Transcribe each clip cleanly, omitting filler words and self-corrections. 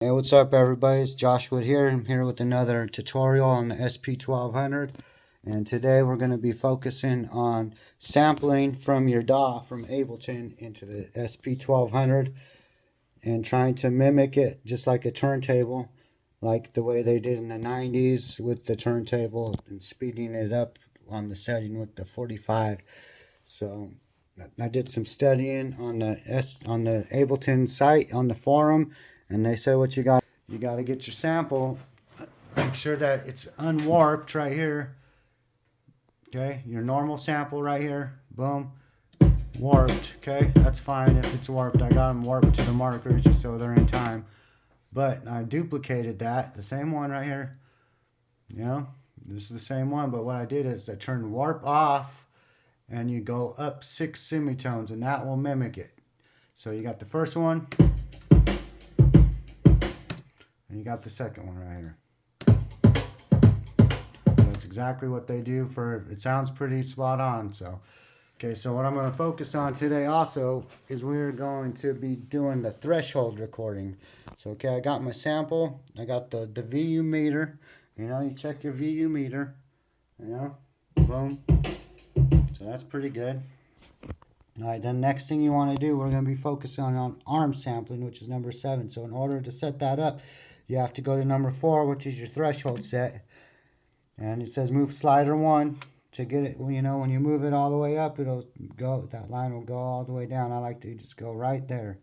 Hey, what's up everybody? It's Joshua here. I'm here with another tutorial on the SP1200, and today we're going to be focusing on sampling from your DAW from Ableton into the SP1200 and trying to mimic it just like a turntable, like the way they did in the 90s with the turntable and speeding it up on the setting with the 45. So I did some studying on the Ableton site on the forum, and they said what you got to get your sample, make sure that it's unwarped right here. Okay, your normal sample right here, boom, warped. Okay, that's fine if it's warped. I got them warped to the markers just so they're in time. But I duplicated that, the same one right here. You know, this is the same one, but what I did is I turned warp off, and you go up 6 semitones, and that will mimic it. So you got the first one, and you got the second one right here. That's exactly what they do for, it sounds pretty spot on. So, okay, so what I'm going to focus on today also is we're going to be doing the threshold recording. So, okay, I got my sample, I got the VU meter, you know, you check your VU meter, you know, boom. So that's pretty good. All right, then next thing you want to do, we're going to be focusing on arm sampling, which is number 7. So in order to set that up, you have to go to number 4, which is your threshold set. And it says move slider 1 to get it, you know, when you move it all the way up, it'll go, that line will go all the way down. I like to just go right there.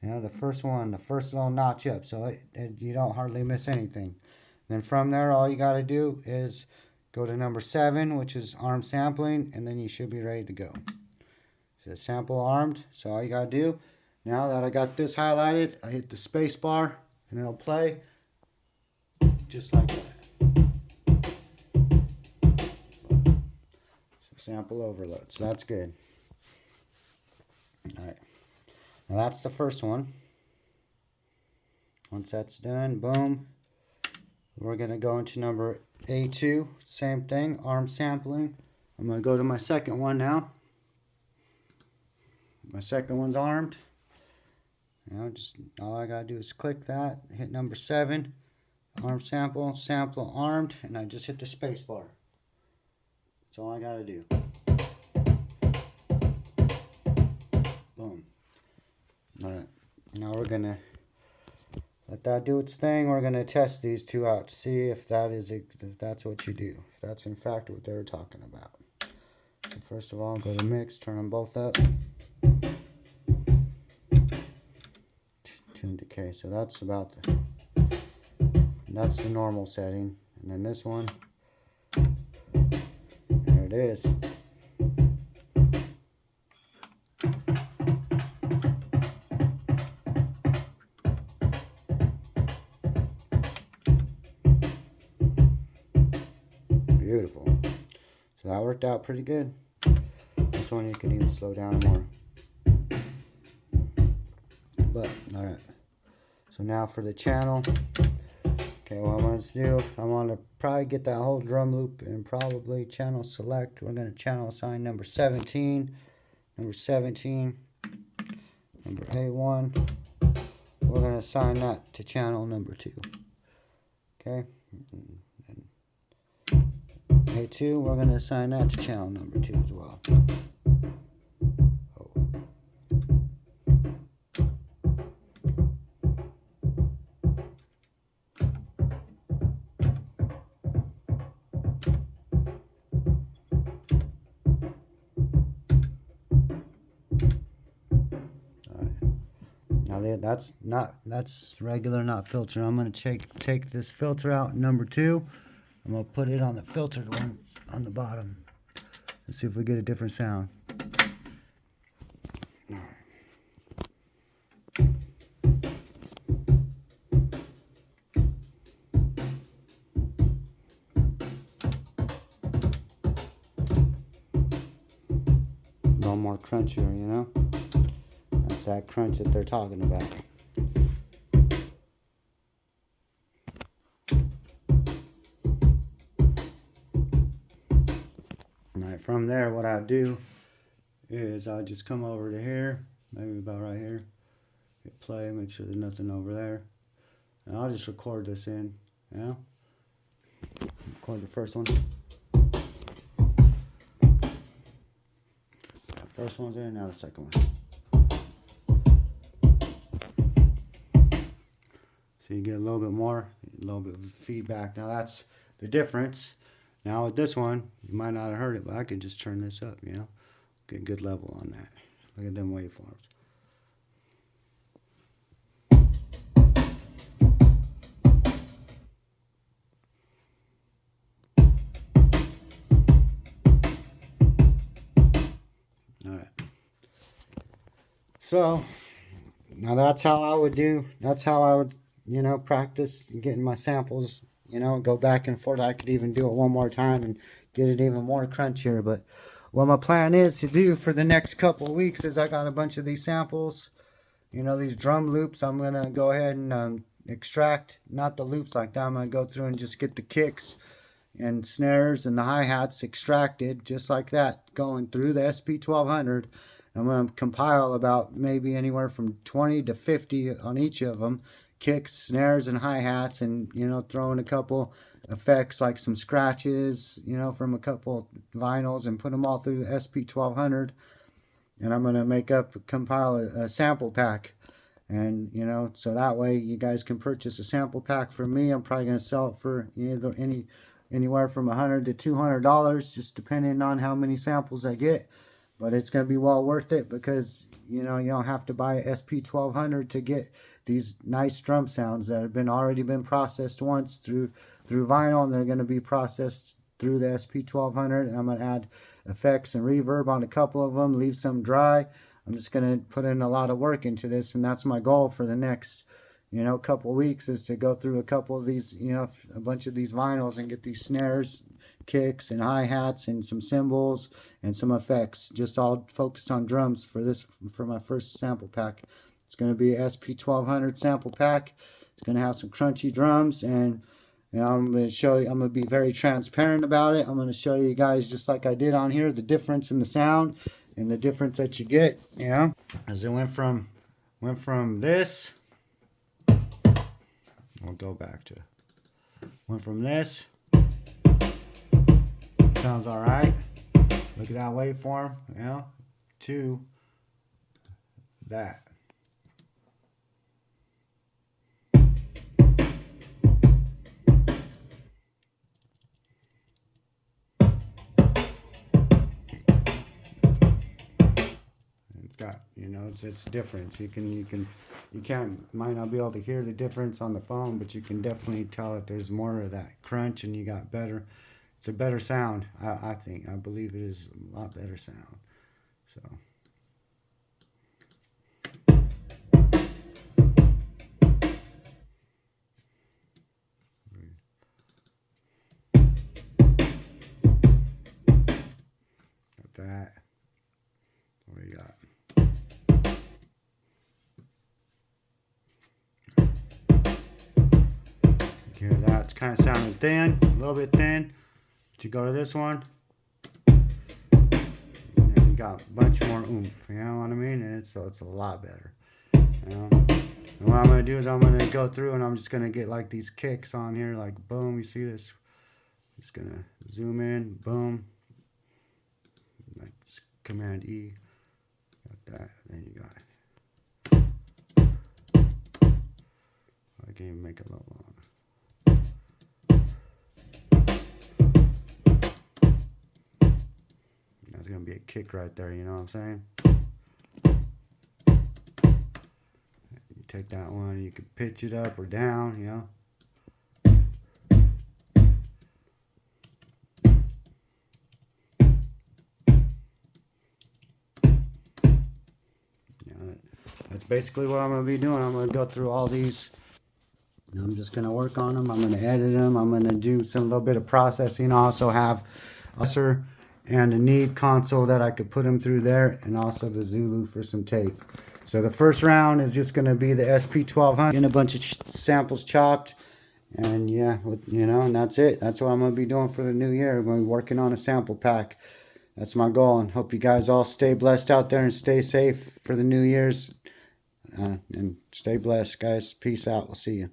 You know, the first one, the first little notch up, so you don't hardly miss anything. Then from there, all you got to do is go to number 7, which is arm sampling, and then you should be ready to go. So sample armed, so all you got to do, now that I got this highlighted, I hit the space bar, and it'll play just like that. Sample overload, so that's good. All right, now that's the first one. Once that's done, boom, we're going to go into number A2, same thing, arm sampling. I'm going to go to my second one now. My second one's armed. You know, just all I got to do is click that, hit number 7, arm sample, sample armed, and I just hit the space bar. That's all I got to do. Boom. All right, now we're going to let that do its thing. We're going to test these two out to see if that's what you do, if that's in fact what they're talking about. So first of all, go to mix, turn them both up. Tune decay, so that's about that's the normal setting. And then this one, there it is. Beautiful. So that worked out pretty good. This one you can even slow down more. But, alright. So now for the channel. Okay, what I'm going to do, I want to probably get that whole drum loop and probably channel select. We're going to channel assign number 17. Number 17. Number A1. We're going to assign that to channel number 2. Okay. A2, we're going to assign that to channel number 2 as well. Oh. Now that's regular, not filter. I'm going to take this filter out, number 2. I'm going to put it on the filtered one on the bottom. Let's see if we get a different sound. All right. A little more crunchier, you know? That's that crunch that they're talking about. Alright, from there what I do is I just come over to here, maybe about right here, hit play, make sure there's nothing over there. And I'll just record this in, you know. Record the first one. First one's in, now the second one. So you get a little bit more, a little bit of feedback. Now that's the difference. Now with this one, you might not have heard it, but I could just turn this up, you know. Get a good level on that. Look at them waveforms. Alright. So, now that's how I would do, that's how I would, you know, practice getting my samples, you know, go back and forth. I could even do it one more time and get it even more crunchier. But what my plan is to do for the next couple of weeks is I got a bunch of these samples, you know, these drum loops. I'm going to go ahead and extract, not the loops like that. I'm going to go through and just get the kicks and snares and the hi-hats extracted just like that, going through the sp1200. I'm going to compile about maybe anywhere from 20 to 50 on each of them, kicks, snares, and hi-hats, and, you know, throw in a couple effects like some scratches, you know, from a couple vinyls, and put them all through the sp1200. And I'm going to compile a sample pack. And, you know, so that way you guys can purchase a sample pack from me. I'm probably going to sell it for anywhere from $100 to $200, just depending on how many samples I get. But it's going to be well worth it, because, you know, you don't have to buy a sp1200 to get these nice drum sounds that have already been processed once through vinyl, and they're going to be processed through the sp1200. And I'm going to add effects and reverb on a couple of them, leave some dry. I'm just going to put in a lot of work into this, and that's my goal for the next, you know, couple weeks, is to go through a couple of these, you know, a bunch of these vinyls and get these snares, kicks, and hi-hats, and some cymbals and some effects, just all focused on drums for my first sample pack. It's going to be a sp1200 sample pack. It's going to have some crunchy drums, and, you know, I'm going to show you, I'm going to be very transparent about it. I'm going to show you guys, just like I did on here, the difference in the sound and the difference that you get, you know, as it went from this. We'll go back to, went from this, sounds all right, look at that waveform, you know, to that. It's got, you know, it's different. Might not be able to hear the difference on the phone, but you can definitely tell that there's more of that crunch, and you got better. It's a better sound. I believe it is a lot better sound. So. Got that. What do you got? Hear that? It's kind of sounding thin, a little bit thin. But you go to this one, and you got a bunch more oomph. You know what I mean? And so it's a lot better. You know? And what I'm gonna do is I'm gonna go through, and I'm just gonna get like these kicks on here, like boom. You see this? Just gonna zoom in, boom. Like Command E. Got that. Then you got. I can even make it a little longer. There's gonna be a kick right there, you know what I'm saying? You take that one, you can pitch it up or down, you know. That's basically what I'm gonna be doing. I'm gonna go through all these. I'm just gonna work on them. I'm gonna edit them. I'm gonna do some little bit of processing. I also have a and a Neve console that I could put them through there, and also the Zulu for some tape. So the first round is just going to be the sp1200, and a bunch of samples chopped, and yeah, you know, and that's it. That's what I'm going to be doing for the new year. I'm going to be working on a sample pack. That's my goal, and hope you guys all stay blessed out there and stay safe for the New Year's, and stay blessed, guys. Peace out. We'll see you.